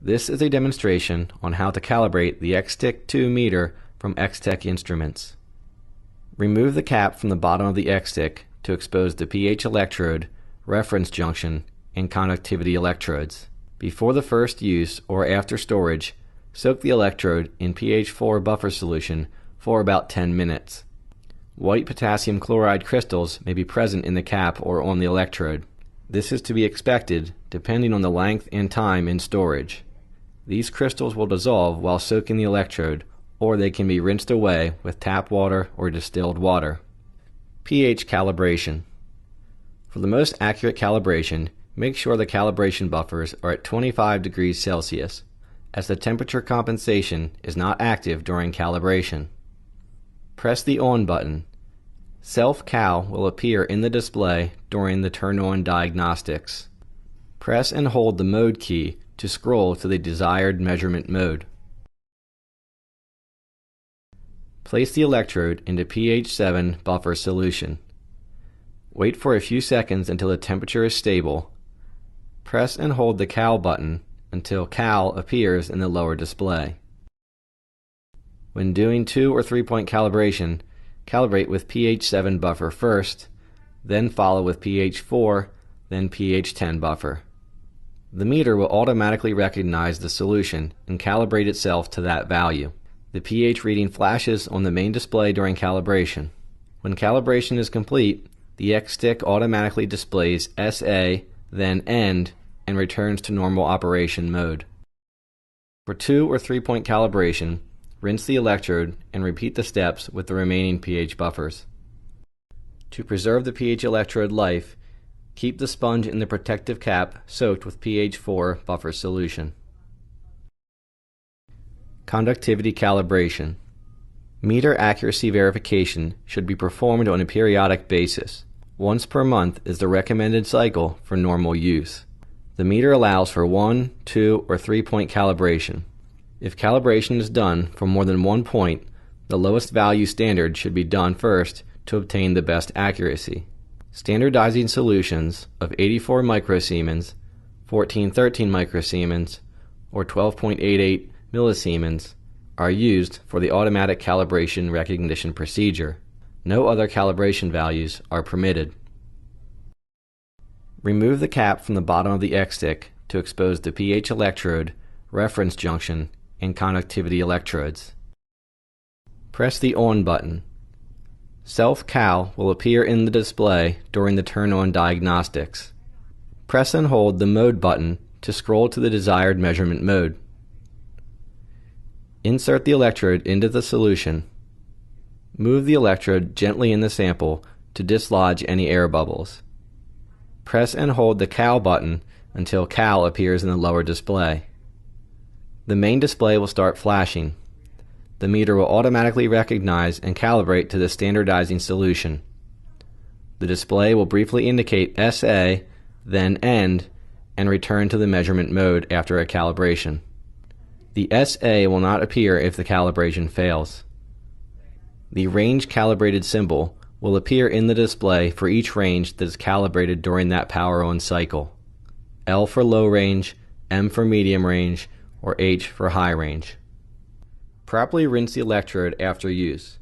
This is a demonstration on how to calibrate the Extech 2 meter from Extech instruments. Remove the cap from the bottom of the Extech to expose the pH electrode, reference junction, and conductivity electrodes. Before the first use or after storage, soak the electrode in pH 4 buffer solution for about 10 minutes. White potassium chloride crystals may be present in the cap or on the electrode. This is to be expected depending on the length and time in storage. These crystals will dissolve while soaking the electrode, or they can be rinsed away with tap water or distilled water. pH calibration. For the most accurate calibration, make sure the calibration buffers are at 25 degrees Celsius, as the temperature compensation is not active during calibration. Press the on button. Self-cal will appear in the display during the turn-on diagnostics. Press and hold the mode key to scroll to the desired measurement mode. Place the electrode into pH 7 buffer solution. Wait for a few seconds until the temperature is stable. Press and hold the cal button until cal appears in the lower display. When doing 2 or 3 point calibration, calibrate with pH 7 buffer first, then follow with pH 4, then pH 10 buffer. The meter will automatically recognize the solution and calibrate itself to that value. The pH reading flashes on the main display during calibration. When calibration is complete, the Extech automatically displays SA, then END, and returns to normal operation mode. For 2 or 3 point calibration, rinse the electrode and repeat the steps with the remaining pH buffers. To preserve the pH electrode life, keep the sponge in the protective cap soaked with pH 4 buffer solution. Conductivity calibration. Meter accuracy verification should be performed on a periodic basis. Once per month is the recommended cycle for normal use. The meter allows for 1, 2, or 3 point calibration. If calibration is done for more than 1 point, the lowest value standard should be done first to obtain the best accuracy. Standardizing solutions of 84 microsiemens, 1413 microsiemens, or 12.88 millisiemens are used for the automatic calibration recognition procedure. No other calibration values are permitted. Remove the cap from the bottom of the Extech to expose the pH electrode, reference junction, and conductivity electrodes. Press the on button. Self-cal will appear in the display during the turn-on diagnostics. Press and hold the mode button to scroll to the desired measurement mode. Insert the electrode into the solution. Move the electrode gently in the sample to dislodge any air bubbles. Press and hold the cal button until cal appears in the lower display. The main display will start flashing. The meter will automatically recognize and calibrate to the standardizing solution. The display will briefly indicate SA, then END, and return to the measurement mode after a calibration. The SA will not appear if the calibration fails. The range calibrated symbol will appear in the display for each range that is calibrated during that power on cycle. L for low range, M for medium range, or H for high range. Properly rinse the electrode after use.